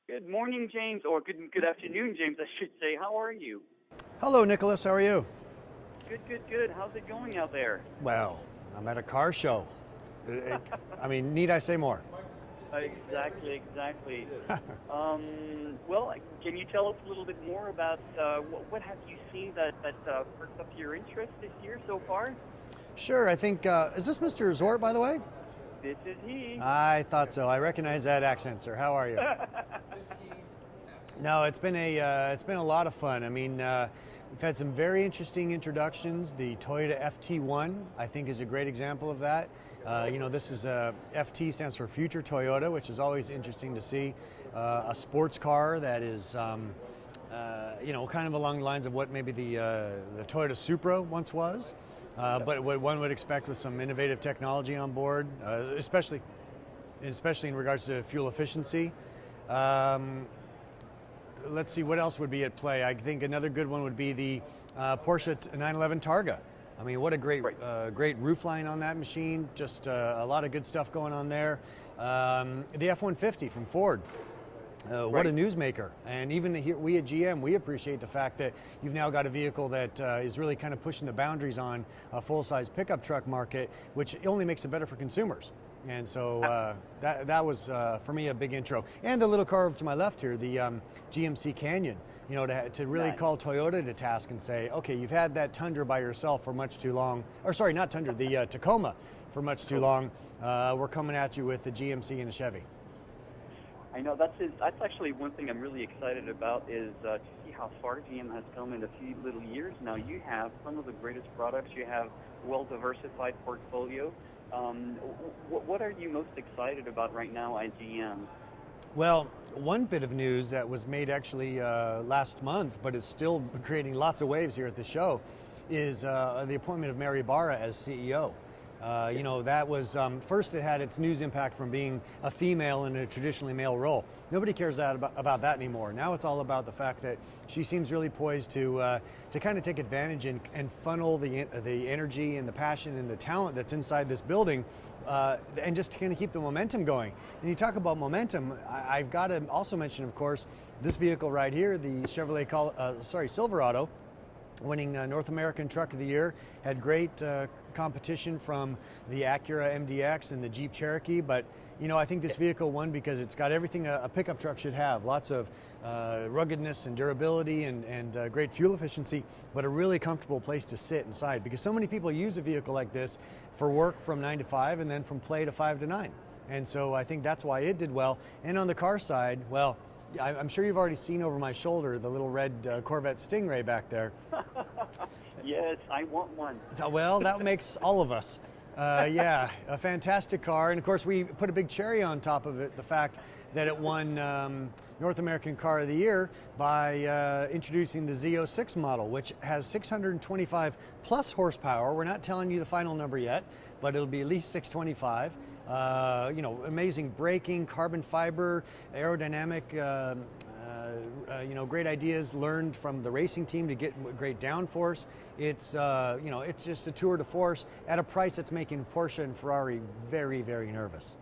Good morning, James, or good afternoon, James, I should say. How are you? Hello, Nicholas. How are you? Good. How's it going out there? Well, I'm at a car show. Need I say more? Exactly. Well, can you tell us a little bit more about what have you seen that perked up your interest this year so far? Sure. I think is this Mr. Zart, by the way? This is he. I thought so. I recognize that accent, sir. How are you? No, it's been a lot of fun. We've had some very interesting introductions. The Toyota FT1, I think, is a great example of that. This is FT stands for Future Toyota, which is always interesting to see. A sports car that is, kind of along the lines of what maybe the Toyota Supra once was, but what one would expect with some innovative technology on board, especially in regards to fuel efficiency. Let's see, what else would be at play? I think another good one would be the Porsche 911 Targa. I mean, what a great roofline on that machine. Just a lot of good stuff going on there. The F-150 from Ford. What a newsmaker. And even here, we at GM, we appreciate the fact that you've now got a vehicle that is really kind of pushing the boundaries on a full-size pickup truck market, which only makes it better for consumers. And so that was, for me, a big intro. And the little car to my left here, the GMC Canyon, to really call Toyota to task and say, okay, you've had that Tundra by yourself for much too long. Or sorry, not Tundra, the Tacoma for much too long. We're coming at you with the GMC and a Chevy. I know that's actually one thing I'm really excited about is to see how far GM has come in a few little years. Now you have some of the greatest products. You have well-diversified portfolio. What are you most excited about right now at GM? Well, one bit of news that was made actually last month, but is still creating lots of waves here at the show, is the appointment of Mary Barra as CEO. That was, first it had its news impact from being a female in a traditionally male role. Nobody cares about that anymore. Now it's all about the fact that she seems really poised to kind of take advantage and funnel the energy and the passion and the talent that's inside this building, and just to kind of keep the momentum going. And you talk about momentum, I've got to also mention, of course, this vehicle right here, the Chevrolet Silverado, winning North American Truck of the Year, had great competition from the Acura MDX and the Jeep Cherokee, but I think this vehicle won because it's got everything a pickup truck should have. Lots of ruggedness and durability and great fuel efficiency, but a really comfortable place to sit inside, because so many people use a vehicle like this for work from 9 to 5 and then from play to 5 to 9. And so I think that's why it did well. And on the car side, well, I'm sure you've already seen over my shoulder the little red Corvette Stingray back there. Yes, I want one. Well, that makes all of us. A fantastic car. And of course, we put a big cherry on top of it, the fact that it won North American Car of the Year by introducing the Z06 model, which has 625 plus horsepower. We're not telling you the final number yet, but it'll be at least 625. Amazing braking, carbon fiber, aerodynamic, great ideas learned from the racing team to get great downforce. It's just a tour de force at a price that's making Porsche and Ferrari very, very nervous.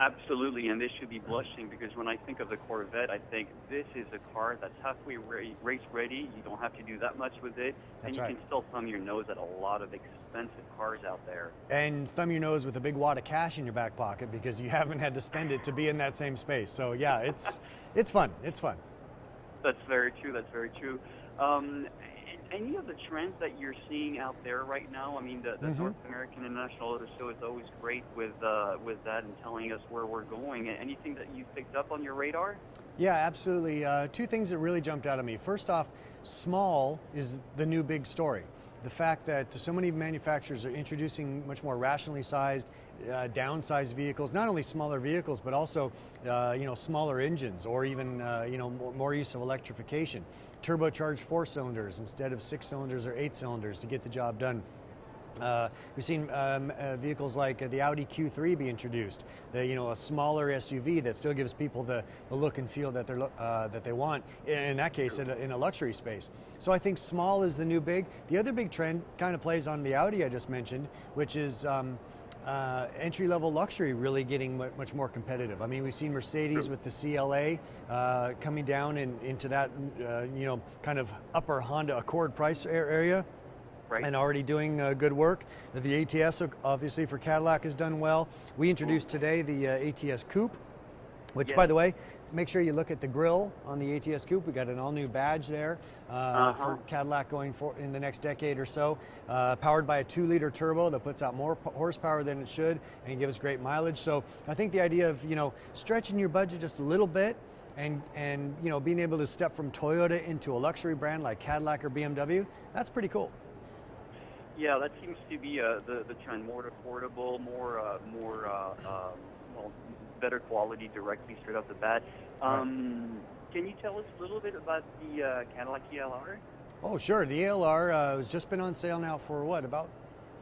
Absolutely, and they should be blushing, because when I think of the Corvette, I think this is a car that's halfway race ready. You don't have to do that much with it, and you can still thumb your nose at a lot of expensive cars out there. And thumb your nose with a big wad of cash in your back pocket, because you haven't had to spend it to be in that same space. So yeah, it's fun. It's fun. That's very true. Any of the trends that you're seeing out there right now? I mean, the North American International Auto Show is always great with that and telling us where we're going. Anything that you picked up on your radar? Yeah, absolutely. Two things that really jumped out at me. First off, small is the new big story. The fact that so many manufacturers are introducing much more rationally sized, downsized vehicles, not only smaller vehicles, but also smaller engines, or even more use of electrification. Turbocharged 4 cylinders instead of 6 cylinders or 8 cylinders to get the job done. We've seen vehicles like the Audi Q3 be introduced, a smaller SUV that still gives people the look and feel that they want, in that case in a luxury space. So I think small is the new big. The other big trend kind of plays on the Audi I just mentioned, which is entry-level luxury really getting much more competitive. I mean, we've seen Mercedes with the CLA coming down into that, kind of upper Honda Accord price area. Right. And already doing good work. The ATS, obviously, for Cadillac has done well. We introduced today the ATS Coupe, which, by the way, make sure you look at the grille on the ATS Coupe. We got an all-new badge there for Cadillac going in the next decade or so. Powered by a 2-liter turbo that puts out more horsepower than it should and gives great mileage. So I think the idea of stretching your budget just a little bit and being able to step from Toyota into a luxury brand like Cadillac or BMW, that's pretty cool. Yeah, that seems to be the trend. More affordable, better quality directly straight off the bat. Can you tell us a little bit about the Cadillac ELR? Oh, sure. The ELR has just been on sale now for about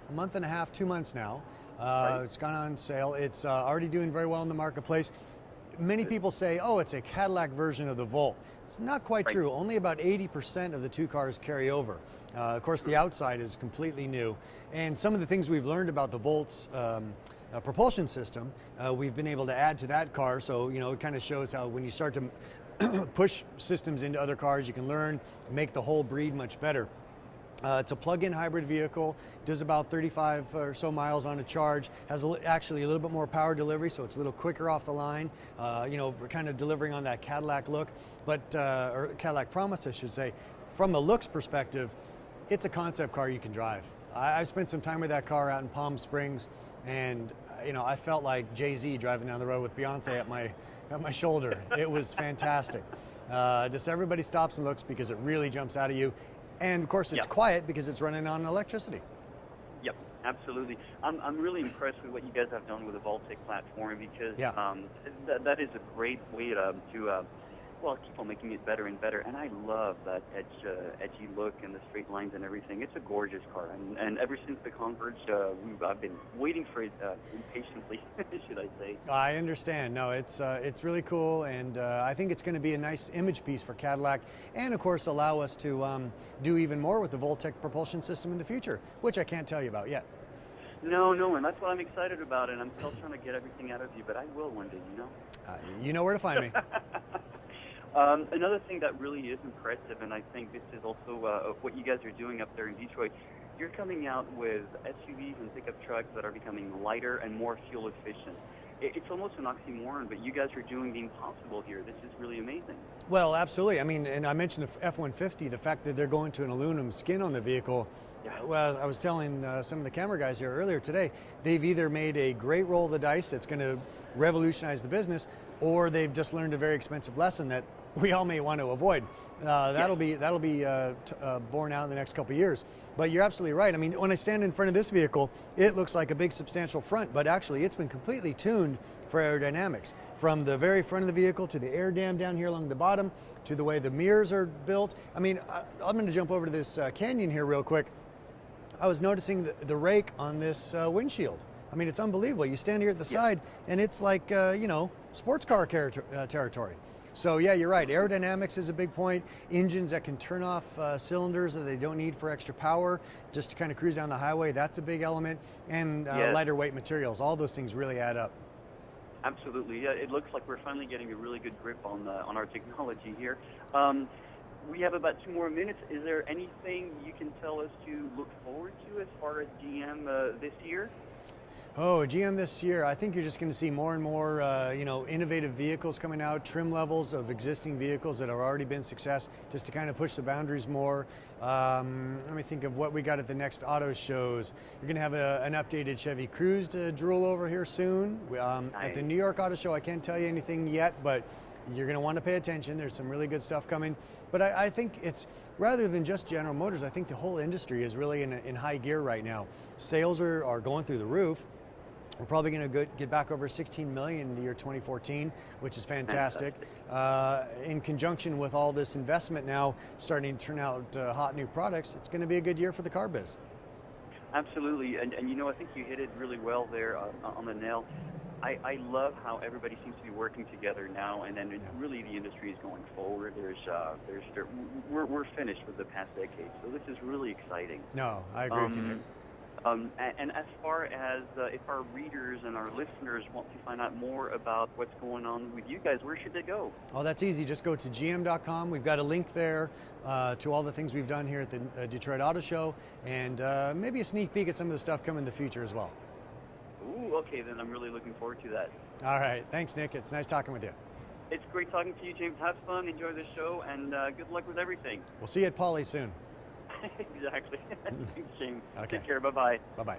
a month and a half, 2 months now. It's gone on sale. It's already doing very well in the marketplace. Many people say, oh, it's a Cadillac version of the Volt. It's not quite true. Only about 80% of the two cars carry over. Of course, the outside is completely new. And some of the things we've learned about the Volt's propulsion system, we've been able to add to that car. So, it kind of shows how when you start to push systems into other cars, you can learn, make the whole breed much better. It's a plug-in hybrid vehicle, does about 35 or so miles on a charge, has actually a little bit more power delivery, so it's a little quicker off the line. We're kind of delivering on that Cadillac look, or Cadillac promise, I should say. From a looks perspective, it's a concept car you can drive. I've spent some time with that car out in Palm Springs, and I felt like Jay-Z driving down the road with Beyonce at my shoulder. It was fantastic. Just everybody stops and looks because it really jumps out of you. And of course, it's quiet because it's running on electricity. Yep, absolutely. I'm really impressed with what you guys have done with the Voltec platform because that is a great way to keep on making it better and better. And I love that edgy look and the straight lines and everything. It's a gorgeous car. And ever since the Converge, I've been waiting for it impatiently, should I say. I understand. No, it's really cool. And I think it's going to be a nice image piece for Cadillac. And, of course, allow us to do even more with the Voltec propulsion system in the future, which I can't tell you about yet. No, and that's what I'm excited about. And I'm still trying to get everything out of you. But I will one day, You know where to find me. Another thing that really is impressive, and I think this is also what you guys are doing up there in Detroit, you're coming out with SUVs and pickup trucks that are becoming lighter and more fuel efficient. It's almost an oxymoron, but you guys are doing the impossible here. This is really amazing. Well, absolutely. I mean, and I mentioned the F-150, the fact that they're going to an aluminum skin on the vehicle. Yeah. Well, I was telling some of the camera guys here earlier today, they've either made a great roll of the dice that's going to revolutionize the business, or they've just learned a very expensive lesson that we all may want to avoid. That'll be borne out in the next couple of years. But you're absolutely right. I mean, when I stand in front of this vehicle, it looks like a big substantial front, but actually it's been completely tuned for aerodynamics. From the very front of the vehicle to the air dam down here along the bottom, to the way the mirrors are built. I mean, I'm going to jump over to this canyon here real quick. I was noticing the rake on this windshield. I mean, it's unbelievable. You stand here at the side, and it's like, sports car territory. So yeah, you're right. Aerodynamics is a big point. Engines that can turn off cylinders that they don't need for extra power, just to kind of cruise down the highway. That's a big element. And lighter weight materials. All those things really add up. Absolutely. Yeah, it looks like we're finally getting a really good grip on our technology here. We have about 2 more minutes. Is there anything you can tell us to look forward to as far as GM this year? Oh, GM this year, I think you're just going to see more and more, innovative vehicles coming out, trim levels of existing vehicles that have already been success, just to kind of push the boundaries more. Let me think of what we got at the next auto shows. You're going to have an updated Chevy Cruze to drool over here soon. Nice. At the New York Auto Show, I can't tell you anything yet, but you're going to want to pay attention. There's some really good stuff coming. But I think it's, rather than just General Motors, I think the whole industry is really in high gear right now. Sales are going through the roof. We're probably going to get back over 16 million in the year 2014, which is fantastic. In conjunction with all this investment now starting to turn out hot new products, it's going to be a good year for the car biz. Absolutely, and I think you hit it really well there on the nail. I love how everybody seems to be working together now, and then really the industry is going forward. We're finished with the past decade, so this is really exciting. No, I agree with you. And as far as if our readers and our listeners want to find out more about what's going on with you guys, where should they go? Oh, that's easy. Just go to gm.com. We've got a link there to all the things we've done here at the Detroit Auto Show, and maybe a sneak peek at some of the stuff coming in the future as well. Ooh, okay, then I'm really looking forward to that. All right. Thanks, Nick. It's nice talking with you. It's great talking to you, James. Have fun, enjoy the show, and good luck with everything. We'll see you at Pauly soon. Exactly. Thanks, James. Okay. Take care. Bye-bye. Bye-bye.